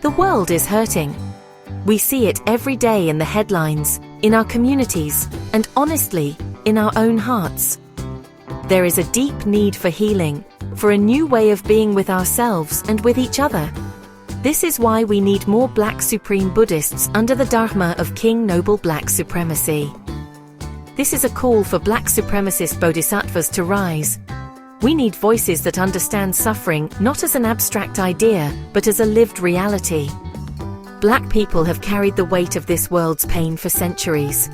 The world is hurting. We see it every day in the headlines, in our communities, and honestly, in our own hearts. There is a deep need for healing, for a new way of being with ourselves and with each other. This is why we need more Black Supreme Buddhists under the Dharma of King Noble Black Supremacy. This is a call for Black supremacist bodhisattvas to rise. We need voices that understand suffering not as an abstract idea, but as a lived reality. Black people have carried the weight of this world's pain for centuries.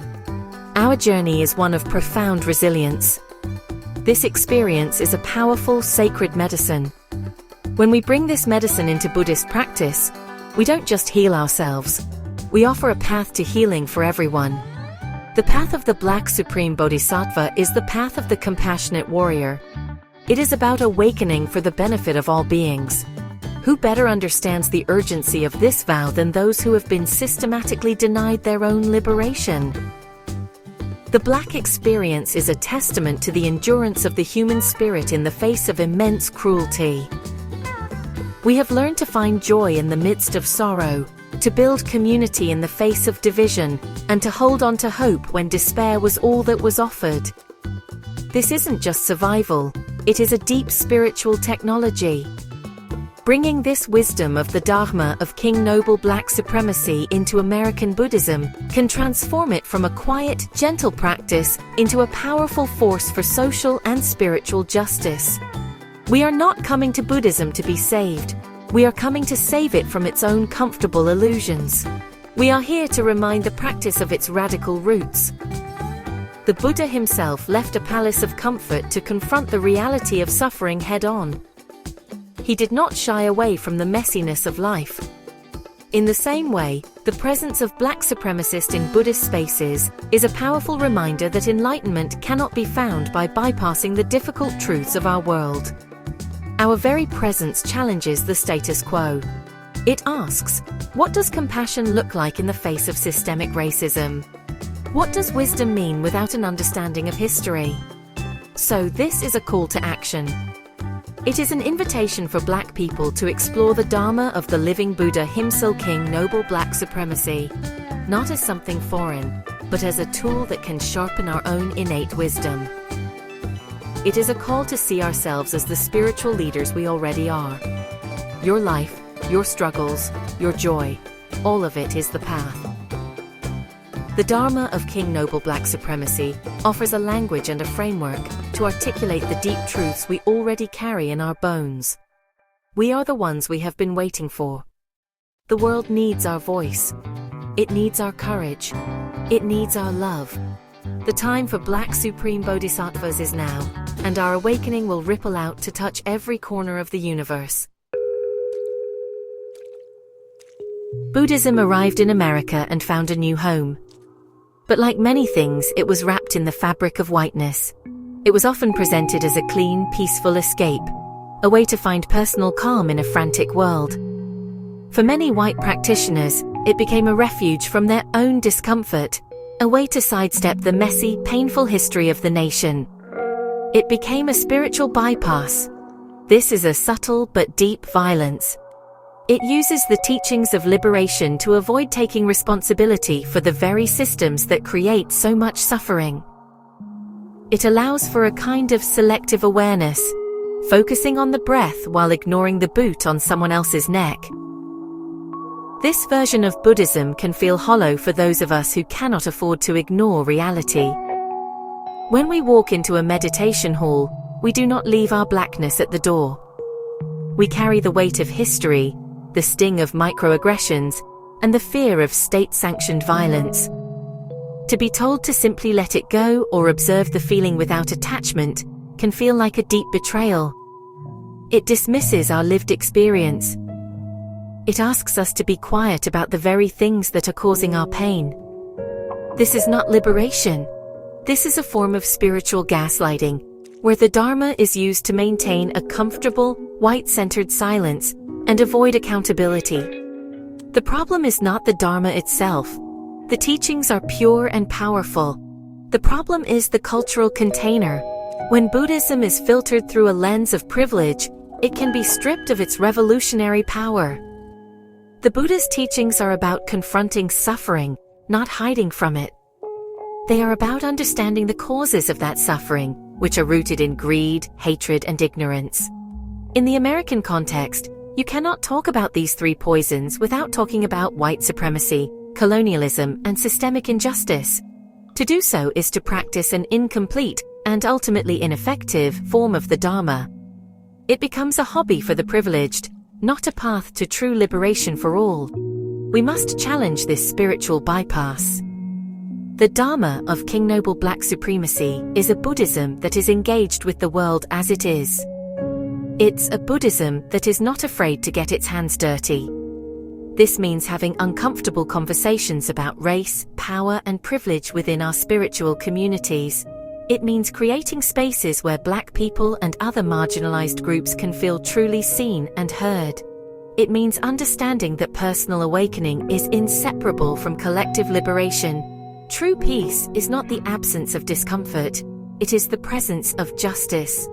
Our journey is one of profound resilience. This experience is a powerful, sacred medicine. When we bring this medicine into Buddhist practice, we don't just heal ourselves. We offer a path to healing for everyone. The path of the Black Supreme Bodhisattva is the path of the compassionate warrior. It is about awakening for the benefit of all beings. Who better understands the urgency of this vow than those who have been systematically denied their own liberation? The Black experience is a testament to the endurance of the human spirit in the face of immense cruelty. We have learned to find joy in the midst of sorrow, to build community in the face of division, and to hold on to hope when despair was all that was offered. This isn't just survival, it is a deep spiritual technology. Bringing this wisdom of the Dharma of King Noble Black Supremacy into American Buddhism can transform it from a quiet, gentle practice into a powerful force for social and spiritual justice. We are not coming to Buddhism to be saved. We are coming to save it from its own comfortable illusions. We are here to remind the practice of its radical roots. The Buddha himself left a palace of comfort to confront the reality of suffering head-on. He did not shy away from the messiness of life. In the same way, the presence of Black supremacists in Buddhist spaces is a powerful reminder that enlightenment cannot be found by bypassing the difficult truths of our world. Our very presence challenges the status quo. It asks, what does compassion look like in the face of systemic racism? What does wisdom mean without an understanding of history? So this is a call to action. It is an invitation for Black people to explore the Dharma of the living Buddha himself, King Noble Black Supremacy, not as something foreign, but as a tool that can sharpen our own innate wisdom. It is a call to see ourselves as the spiritual leaders we already are. Your life, your struggles, your joy, all of it is the path. The Dharma of King Noble Black Supremacy offers a language and a framework to articulate the deep truths we already carry in our bones. We are the ones we have been waiting for. The world needs our voice. It needs our courage. It needs our love. The time for Black Supreme Bodhisattvas is now, and our awakening will ripple out to touch every corner of the universe. Buddhism arrived in America and found a new home. But like many things, it was wrapped in the fabric of whiteness. It was often presented as a clean, peaceful escape, a way to find personal calm in a frantic world. For many white practitioners, it became a refuge from their own discomfort, a way to sidestep the messy, painful history of the nation. It became a spiritual bypass. This is a subtle but deep violence. It uses the teachings of liberation to avoid taking responsibility for the very systems that create so much suffering. It allows for a kind of selective awareness, focusing on the breath while ignoring the boot on someone else's neck. This version of Buddhism can feel hollow for those of us who cannot afford to ignore reality. When we walk into a meditation hall, we do not leave our blackness at the door. We carry the weight of history, the sting of microaggressions, and the fear of state-sanctioned violence. To be told to simply let it go or observe the feeling without attachment can feel like a deep betrayal. It dismisses our lived experience. It asks us to be quiet about the very things that are causing our pain. This is not liberation. This is a form of spiritual gaslighting, where the Dharma is used to maintain a comfortable, white-centered silence and avoid accountability. The problem is not the Dharma itself. The teachings are pure and powerful. The problem is the cultural container. When Buddhism is filtered through a lens of privilege, it can be stripped of its revolutionary power. The Buddha's teachings are about confronting suffering, not hiding from it. They are about understanding the causes of that suffering, which are rooted in greed, hatred, and ignorance. In the American context, you cannot talk about these three poisons without talking about white supremacy, colonialism, and systemic injustice. To do so is to practice an incomplete and ultimately ineffective form of the Dharma. It becomes a hobby for the privileged, not a path to true liberation for all. We must challenge this spiritual bypass. The Dharma of King Noble Black Supremacy is a Buddhism that is engaged with the world as it is. It's a Buddhism that is not afraid to get its hands dirty. This means having uncomfortable conversations about race, power, and privilege within our spiritual communities. It means creating spaces where Black people and other marginalized groups can feel truly seen and heard. It means understanding that personal awakening is inseparable from collective liberation. True peace is not the absence of discomfort, it is the presence of justice.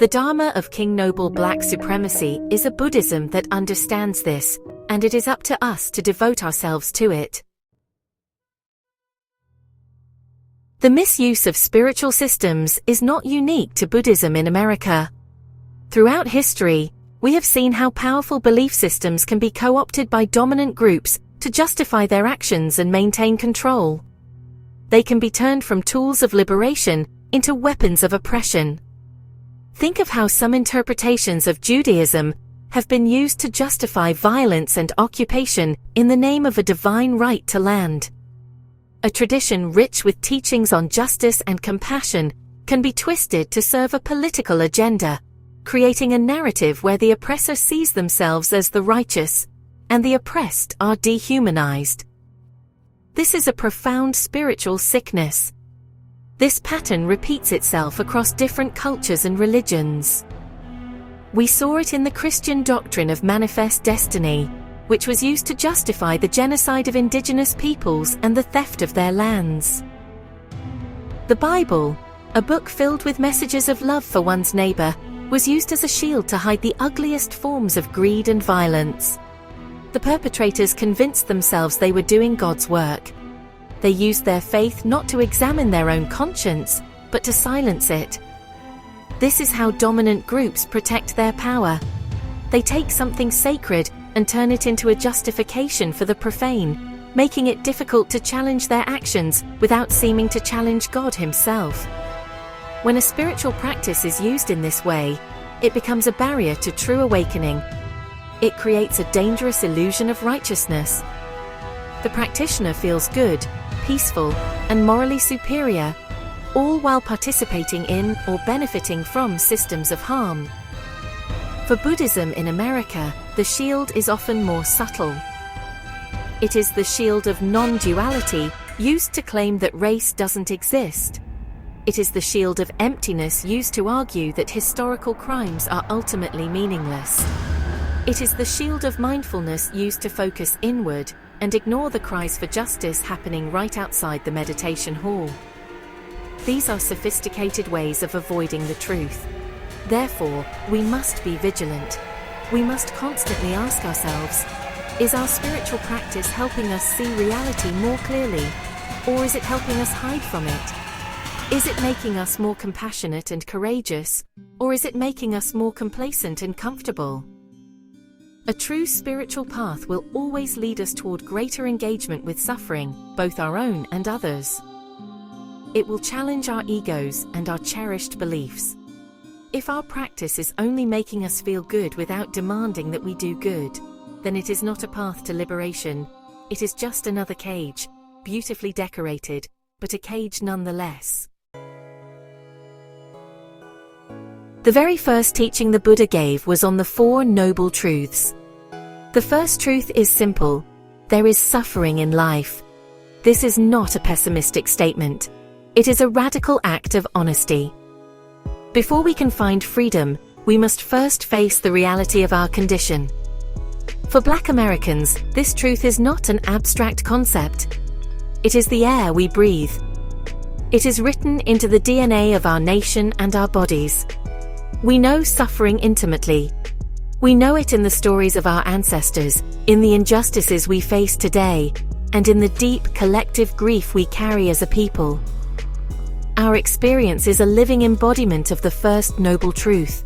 The Dharma of King Noble Black Supremacy is a Buddhism that understands this, and it is up to us to devote ourselves to it. The misuse of spiritual systems is not unique to Buddhism in America. Throughout history, we have seen how powerful belief systems can be co-opted by dominant groups to justify their actions and maintain control. They can be turned from tools of liberation into weapons of oppression. Think of how some interpretations of Judaism have been used to justify violence and occupation in the name of a divine right to land. A tradition rich with teachings on justice and compassion can be twisted to serve a political agenda, creating a narrative where the oppressor sees themselves as the righteous, and the oppressed are dehumanized. This is a profound spiritual sickness. This pattern repeats itself across different cultures and religions. We saw it in the Christian doctrine of manifest destiny, which was used to justify the genocide of indigenous peoples and the theft of their lands. The Bible, a book filled with messages of love for one's neighbor, was used as a shield to hide the ugliest forms of greed and violence. The perpetrators convinced themselves they were doing God's work. They used their faith not to examine their own conscience, but to silence it. This is how dominant groups protect their power. They take something sacred and turn it into a justification for the profane, making it difficult to challenge their actions without seeming to challenge God Himself. When a spiritual practice is used in this way, it becomes a barrier to true awakening. It creates a dangerous illusion of righteousness. The practitioner feels good, peaceful, and morally superior, all while participating in or benefiting from systems of harm. For Buddhism in America, the shield is often more subtle. It is the shield of non-duality used to claim that race doesn't exist. It is the shield of emptiness used to argue that historical crimes are ultimately meaningless. It is the shield of mindfulness used to focus inward and ignore the cries for justice happening right outside the meditation hall. These are sophisticated ways of avoiding the truth. Therefore, we must be vigilant. We must constantly ask ourselves, is our spiritual practice helping us see reality more clearly, or is it helping us hide from it? Is it making us more compassionate and courageous, or is it making us more complacent and comfortable? A true spiritual path will always lead us toward greater engagement with suffering, both our own and others. It will challenge our egos and our cherished beliefs. If our practice is only making us feel good without demanding that we do good, then it is not a path to liberation. It is just another cage, beautifully decorated, but a cage nonetheless. The very first teaching the Buddha gave was on the Four Noble Truths. The first truth is simple: there is suffering in life. This is not a pessimistic statement. It is a radical act of honesty. Before we can find freedom, we must first face the reality of our condition. For Black Americans, this truth is not an abstract concept. It is the air we breathe. It is written into the DNA of our nation and our bodies. We know suffering intimately. We know it in the stories of our ancestors, in the injustices we face today, and in the deep collective grief we carry as a people. Our experience is a living embodiment of the first noble truth.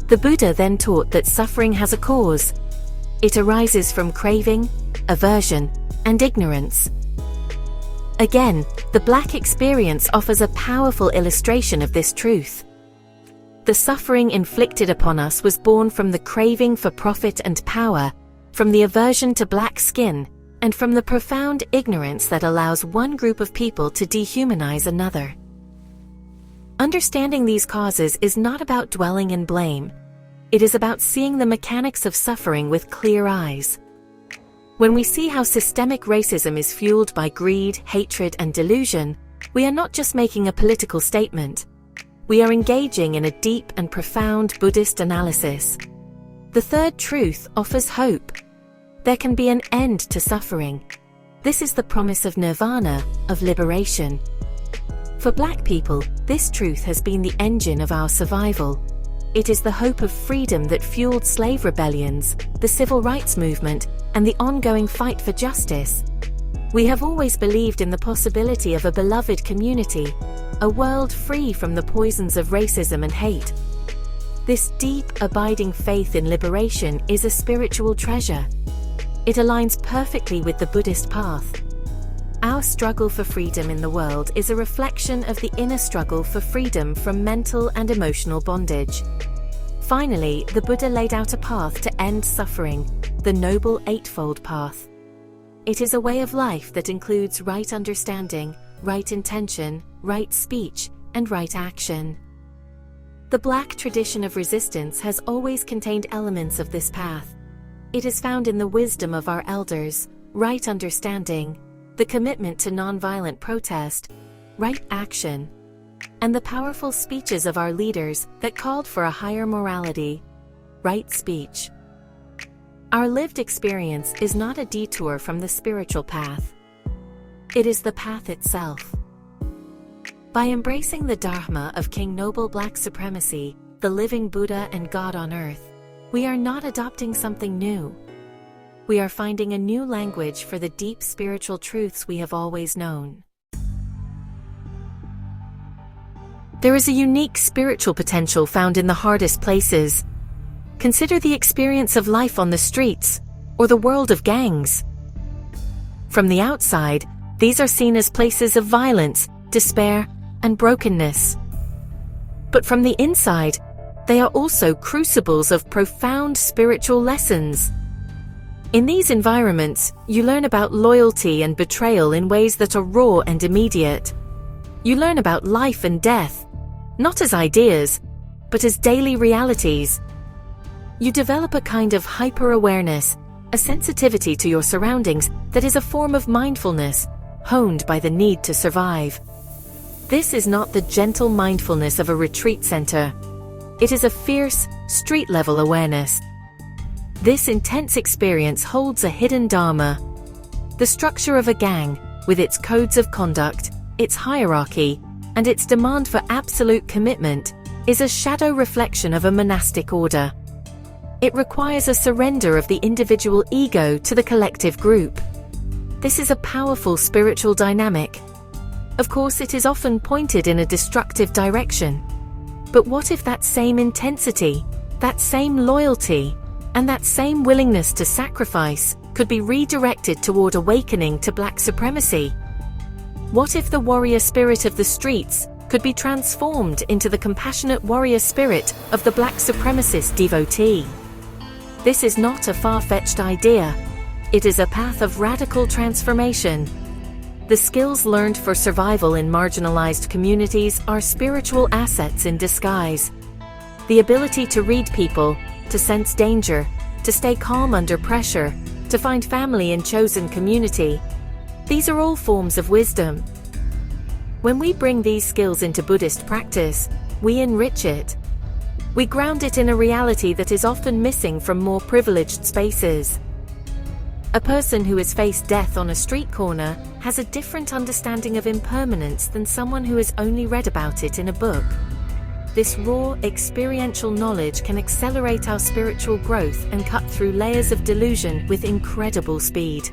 The Buddha then taught that suffering has a cause. It arises from craving, aversion, and ignorance. Again, the Black experience offers a powerful illustration of this truth. The suffering inflicted upon us was born from the craving for profit and power, from the aversion to black skin, and from the profound ignorance that allows one group of people to dehumanize another. Understanding these causes is not about dwelling in blame. It is about seeing the mechanics of suffering with clear eyes. When we see how systemic racism is fueled by greed, hatred, and delusion, we are not just making a political statement. We are engaging in a deep and profound Buddhist analysis. The third truth offers hope. There can be an end to suffering. This is the promise of nirvana, of liberation. For Black people, this truth has been the engine of our survival. It is the hope of freedom that fueled slave rebellions, the civil rights movement, and the ongoing fight for justice. We have always believed in the possibility of a beloved community, a world free from the poisons of racism and hate. This deep, abiding faith in liberation is a spiritual treasure. It aligns perfectly with the Buddhist path. Our struggle for freedom in the world is a reflection of the inner struggle for freedom from mental and emotional bondage. Finally, the Buddha laid out a path to end suffering, the Noble Eightfold Path. It is a way of life that includes right understanding, right intention, right speech, and right action. The Black tradition of resistance has always contained elements of this path. It is found in the wisdom of our elders, right understanding, the commitment to nonviolent protest, right action, and the powerful speeches of our leaders that called for a higher morality, right speech. Our lived experience is not a detour from the spiritual path. It is the path itself. By embracing the Dharma of King Noble Black Supremacy, the living Buddha and God on earth, we are not adopting something new. We are finding a new language for the deep spiritual truths we have always known. There is a unique spiritual potential found in the hardest places. Consider the experience of life on the streets, or the world of gangs. From the outside, these are seen as places of violence, despair, and brokenness. But from the inside, they are also crucibles of profound spiritual lessons. In these environments, you learn about loyalty and betrayal in ways that are raw and immediate. You learn about life and death, not as ideas, but as daily realities. You develop a kind of hyper-awareness, a sensitivity to your surroundings that is a form of mindfulness, honed by the need to survive. This is not the gentle mindfulness of a retreat center. It is a fierce, street-level awareness. This intense experience holds a hidden Dharma. The structure of a gang, with its codes of conduct, its hierarchy, and its demand for absolute commitment, is a shadow reflection of a monastic order. It requires a surrender of the individual ego to the collective group. This is a powerful spiritual dynamic. Of course, it is often pointed in a destructive direction. But what if that same intensity, that same loyalty, and that same willingness to sacrifice could be redirected toward awakening to Black supremacy? What if the warrior spirit of the streets could be transformed into the compassionate warrior spirit of the Black supremacist devotee? This is not a far-fetched idea. It is a path of radical transformation. The skills learned for survival in marginalized communities are spiritual assets in disguise. The ability to read people, to sense danger, to stay calm under pressure, to find family in chosen community. These are all forms of wisdom. When we bring these skills into Buddhist practice, we enrich it. We ground it in a reality that is often missing from more privileged spaces. A person who has faced death on a street corner has a different understanding of impermanence than someone who has only read about it in a book. This raw, experiential knowledge can accelerate our spiritual growth and cut through layers of delusion with incredible speed.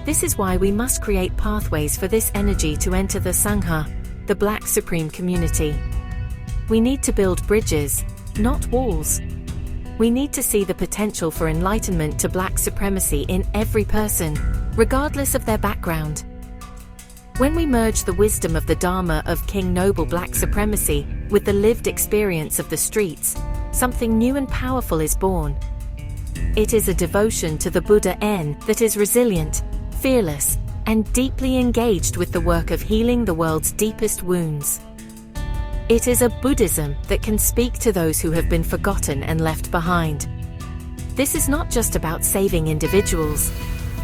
This is why we must create pathways for this energy to enter the Sangha, the Black Supreme community. We need to build bridges, not walls. We need to see the potential for enlightenment to Black supremacy in every person, regardless of their background. When we merge the wisdom of the Dharma of King Noble Black supremacy with the lived experience of the streets, something new and powerful is born. It is a devotion to the Buddha that is resilient, fearless, and deeply engaged with the work of healing the world's deepest wounds. It is a Buddhism that can speak to those who have been forgotten and left behind. This is not just about saving individuals.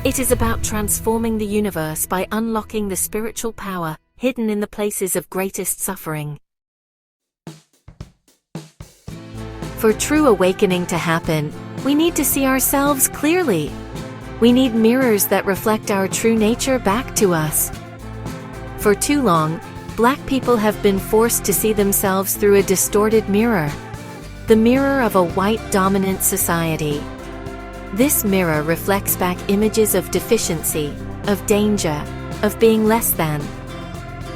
It is about transforming the universe by unlocking the spiritual power hidden in the places of greatest suffering. For true awakening to happen, we need to see ourselves clearly. We need mirrors that reflect our true nature back to us. For too long, Black people have been forced to see themselves through a distorted mirror. The mirror of a white dominant society. This mirror reflects back images of deficiency, of danger, of being less than.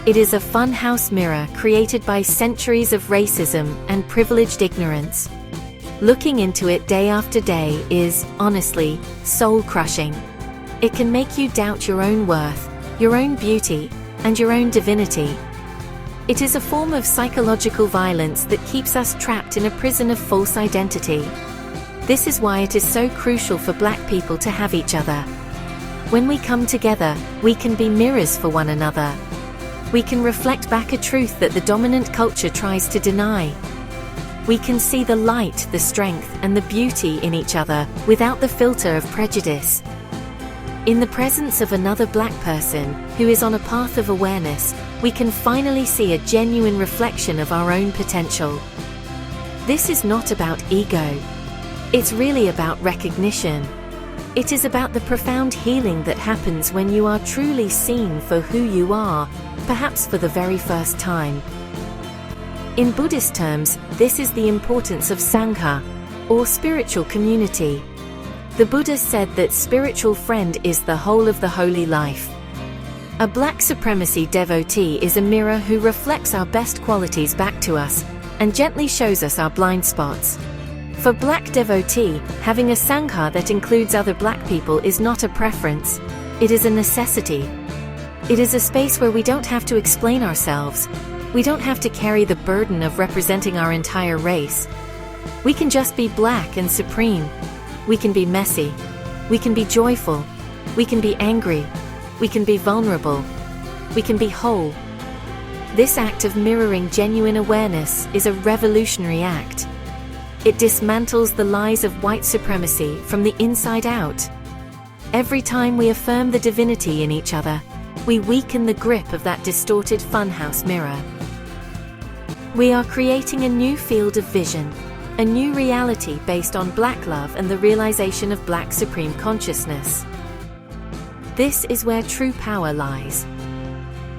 It is a funhouse mirror created by centuries of racism and privileged ignorance. Looking into it day after day is, honestly, soul-crushing. It can make you doubt your own worth, your own beauty, and your own divinity. It is a form of psychological violence that keeps us trapped in a prison of false identity. This is why it is so crucial for Black people to have each other. When we come together, we can be mirrors for one another. We can reflect back a truth that the dominant culture tries to deny. We can see the light, the strength, and the beauty in each other without the filter of prejudice. In the presence of another Black person who is on a path of awareness, we can finally see a genuine reflection of our own potential. This is not about ego. It's really about recognition. It is about the profound healing that happens when you are truly seen for who you are, perhaps for the very first time. In Buddhist terms, this is the importance of Sangha, or spiritual community. The Buddha said that spiritual friend is the whole of the holy life. A Black supremacy devotee is a mirror who reflects our best qualities back to us and gently shows us our blind spots. For Black devotee, having a Sangha that includes other Black people is not a preference, it is a necessity. It is a space where we don't have to explain ourselves. We don't have to carry the burden of representing our entire race. We can just be Black and supreme. We can be messy. We can be joyful. We can be angry. We can be vulnerable. We can be whole. This act of mirroring genuine awareness is a revolutionary act. It dismantles the lies of white supremacy from the inside out. Every time we affirm the divinity in each other, we weaken the grip of that distorted funhouse mirror. We are creating a new field of vision, a new reality based on Black love and the realization of Black supreme consciousness. This is where true power lies.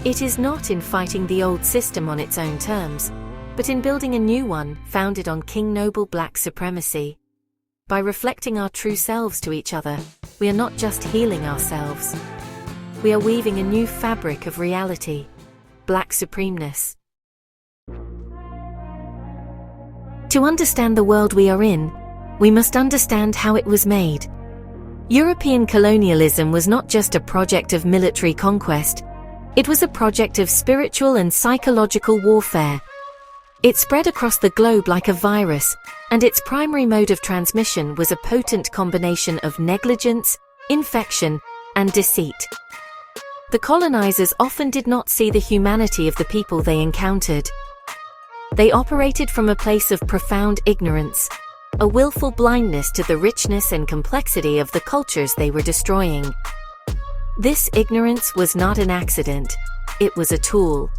It is not in fighting the old system on its own terms, but in building a new one founded on King Noble Black supremacy. By reflecting our true selves to each other, we are not just healing ourselves. We are weaving a new fabric of reality, Black supremeness. To understand the world we are in, we must understand how it was made. European colonialism was not just a project of military conquest, it was a project of spiritual and psychological warfare. It spread across the globe like a virus, and its primary mode of transmission was a potent combination of negligence, infection, and deceit. The colonizers often did not see the humanity of the people they encountered. They operated from a place of profound ignorance, a willful blindness to the richness and complexity of the cultures they were destroying. This ignorance was not an accident, it was a tool.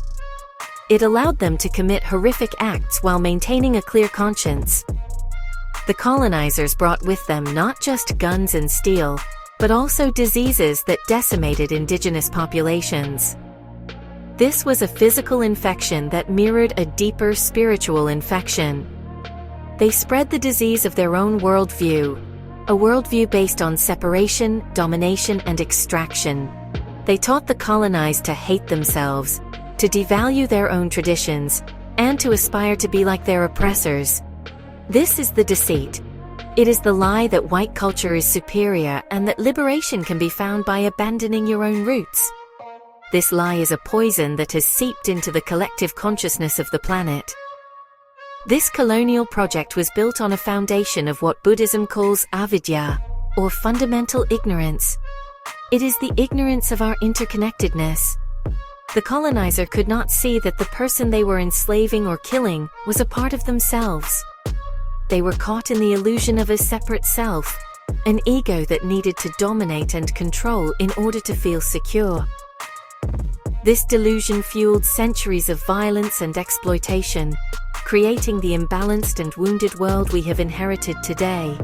It allowed them to commit horrific acts while maintaining a clear conscience. The colonizers brought with them not just guns and steel, but also diseases that decimated indigenous populations. This was a physical infection that mirrored a deeper spiritual infection. They spread the disease of their own worldview, a worldview based on separation, domination, and extraction. They taught the colonized to hate themselves, to devalue their own traditions, and to aspire to be like their oppressors. This is the deceit. It is the lie that white culture is superior and that liberation can be found by abandoning your own roots. This lie is a poison that has seeped into the collective consciousness of the planet. This colonial project was built on a foundation of what Buddhism calls avidya, or fundamental ignorance. It is the ignorance of our interconnectedness. The colonizer could not see that the person they were enslaving or killing was a part of themselves. They were caught in the illusion of a separate self, an ego that needed to dominate and control in order to feel secure. This delusion fueled centuries of violence and exploitation, creating the imbalanced and wounded world we have inherited today.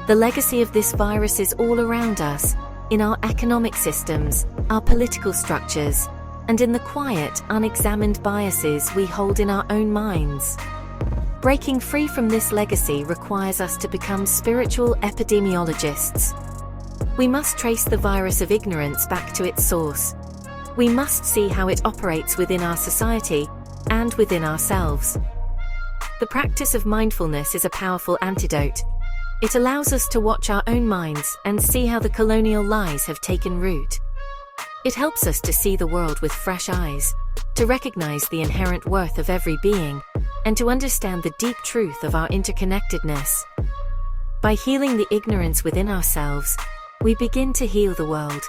The legacy of this virus is all around us, in our economic systems, our political structures, and in the quiet, unexamined biases we hold in our own minds. Breaking free from this legacy requires us to become spiritual epidemiologists. We must trace the virus of ignorance back to its source. We must see how it operates within our society and within ourselves. The practice of mindfulness is a powerful antidote. It allows us to watch our own minds and see how the colonial lies have taken root. It helps us to see the world with fresh eyes, to recognize the inherent worth of every being, and to understand the deep truth of our interconnectedness. By healing the ignorance within ourselves, we begin to heal the world.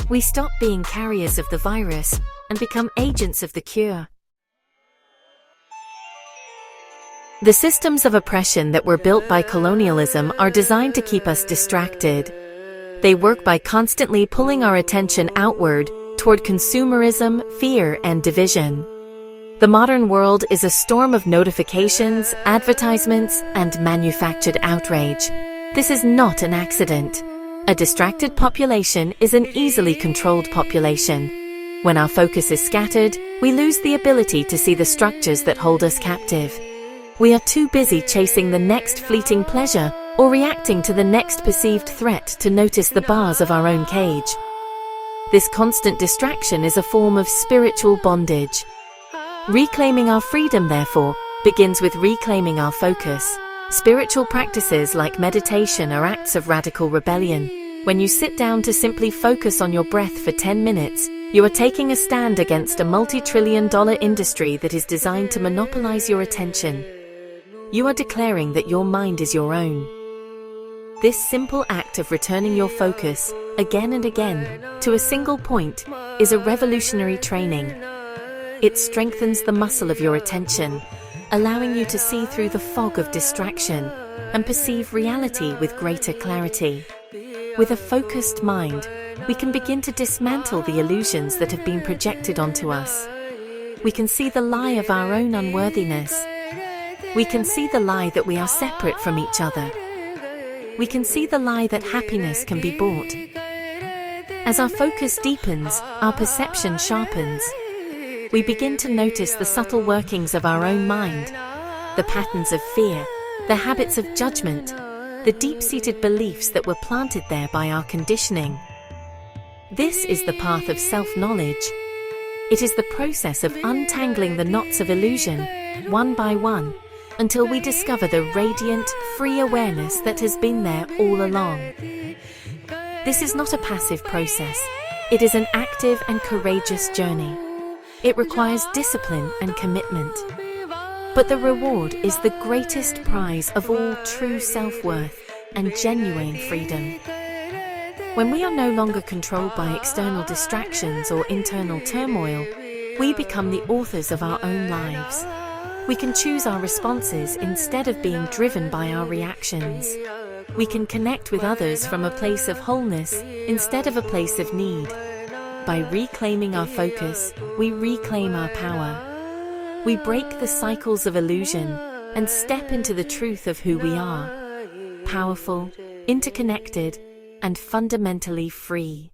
We stop being carriers of the virus and become agents of the cure. The systems of oppression that were built by colonialism are designed to keep us distracted. They work by constantly pulling our attention outward toward consumerism, fear, and division. The modern world is a storm of notifications, advertisements, and manufactured outrage. This is not an accident. A distracted population is an easily controlled population. When our focus is scattered, we lose the ability to see the structures that hold us captive. We are too busy chasing the next fleeting pleasure or reacting to the next perceived threat to notice the bars of our own cage. This constant distraction is a form of spiritual bondage. Reclaiming our freedom, therefore, begins with reclaiming our focus. Spiritual practices like meditation are acts of radical rebellion. When you sit down to simply focus on your breath for 10 minutes, you are taking a stand against a multi-trillion-dollar industry that is designed to monopolize your attention. You are declaring that your mind is your own. This simple act of returning your focus, again and again, to a single point, is a revolutionary training. It strengthens the muscle of your attention, allowing you to see through the fog of distraction and perceive reality with greater clarity. With a focused mind, we can begin to dismantle the illusions that have been projected onto us. We can see the lie of our own unworthiness. We can see the lie that we are separate from each other. We can see the lie that happiness can be bought. As our focus deepens, our perception sharpens. We begin to notice the subtle workings of our own mind, the patterns of fear, the habits of judgment, the deep-seated beliefs that were planted there by our conditioning. This is the path of self-knowledge. It is the process of untangling the knots of illusion, one by one, until we discover the radiant, free awareness that has been there all along. This is not a passive process. It is an active and courageous journey. It requires discipline and commitment. But the reward is the greatest prize of all true self-worth and genuine freedom. When we are no longer controlled by external distractions or internal turmoil, we become the authors of our own lives. We can choose our responses instead of being driven by our reactions. We can connect with others from a place of wholeness instead of a place of need. By reclaiming our focus, we reclaim our power. We break the cycles of illusion and step into the truth of who we are: powerful, interconnected, and fundamentally free.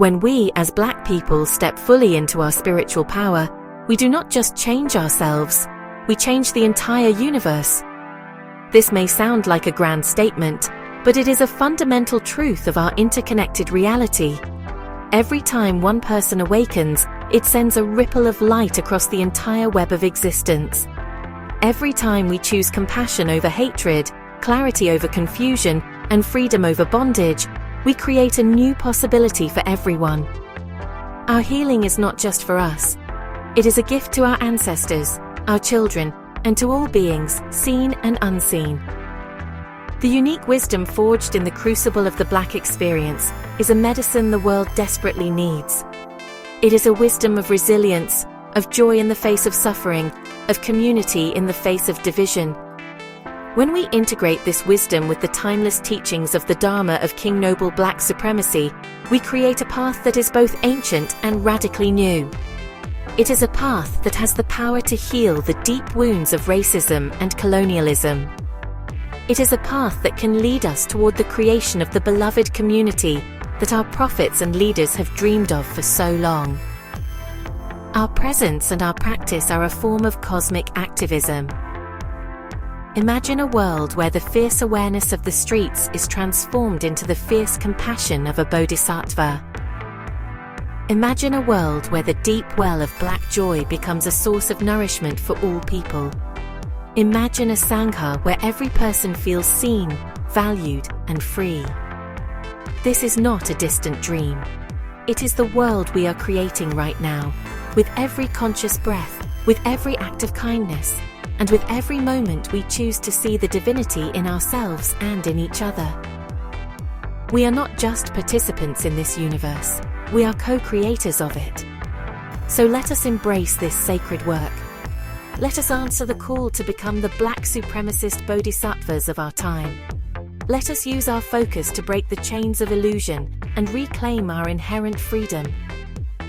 When we, as Black people, step fully into our spiritual power, we do not just change ourselves, we change the entire universe. This may sound like a grand statement, but it is a fundamental truth of our interconnected reality. Every time one person awakens, it sends a ripple of light across the entire web of existence. Every time we choose compassion over hatred, clarity over confusion, and freedom over bondage, we create a new possibility for everyone. Our healing is not just for us. It is a gift to our ancestors, our children, and to all beings, seen and unseen. The unique wisdom forged in the crucible of the Black experience is a medicine the world desperately needs. It is a wisdom of resilience, of joy in the face of suffering, of community in the face of division. When we integrate this wisdom with the timeless teachings of the Dharma of King Noble Black Supremacy, we create a path that is both ancient and radically new. It is a path that has the power to heal the deep wounds of racism and colonialism. It is a path that can lead us toward the creation of the beloved community that our prophets and leaders have dreamed of for so long. Our presence and our practice are a form of cosmic activism. Imagine a world where the fierce awareness of the streets is transformed into the fierce compassion of a bodhisattva. Imagine a world where the deep well of Black joy becomes a source of nourishment for all people. Imagine a Sangha where every person feels seen, valued, and free. This is not a distant dream. It is the world we are creating right now, with every conscious breath, with every act of kindness, and with every moment we choose to see the divinity in ourselves and in each other. We are not just participants in this universe, we are co-creators of it. So let us embrace this sacred work. Let us answer the call to become the Black supremacist bodhisattvas of our time. Let us use our focus to break the chains of illusion and reclaim our inherent freedom.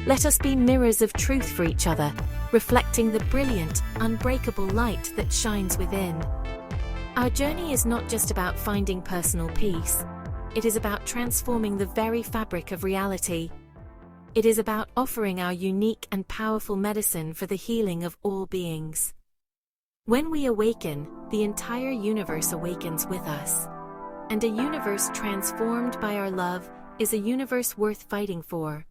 Let us be mirrors of truth for each other, reflecting the brilliant, unbreakable light that shines within. Our journey is not just about finding personal peace. It is about transforming the very fabric of reality. It is about offering our unique and powerful medicine for the healing of all beings. When we awaken, the entire universe awakens with us. And a universe transformed by our love is a universe worth fighting for.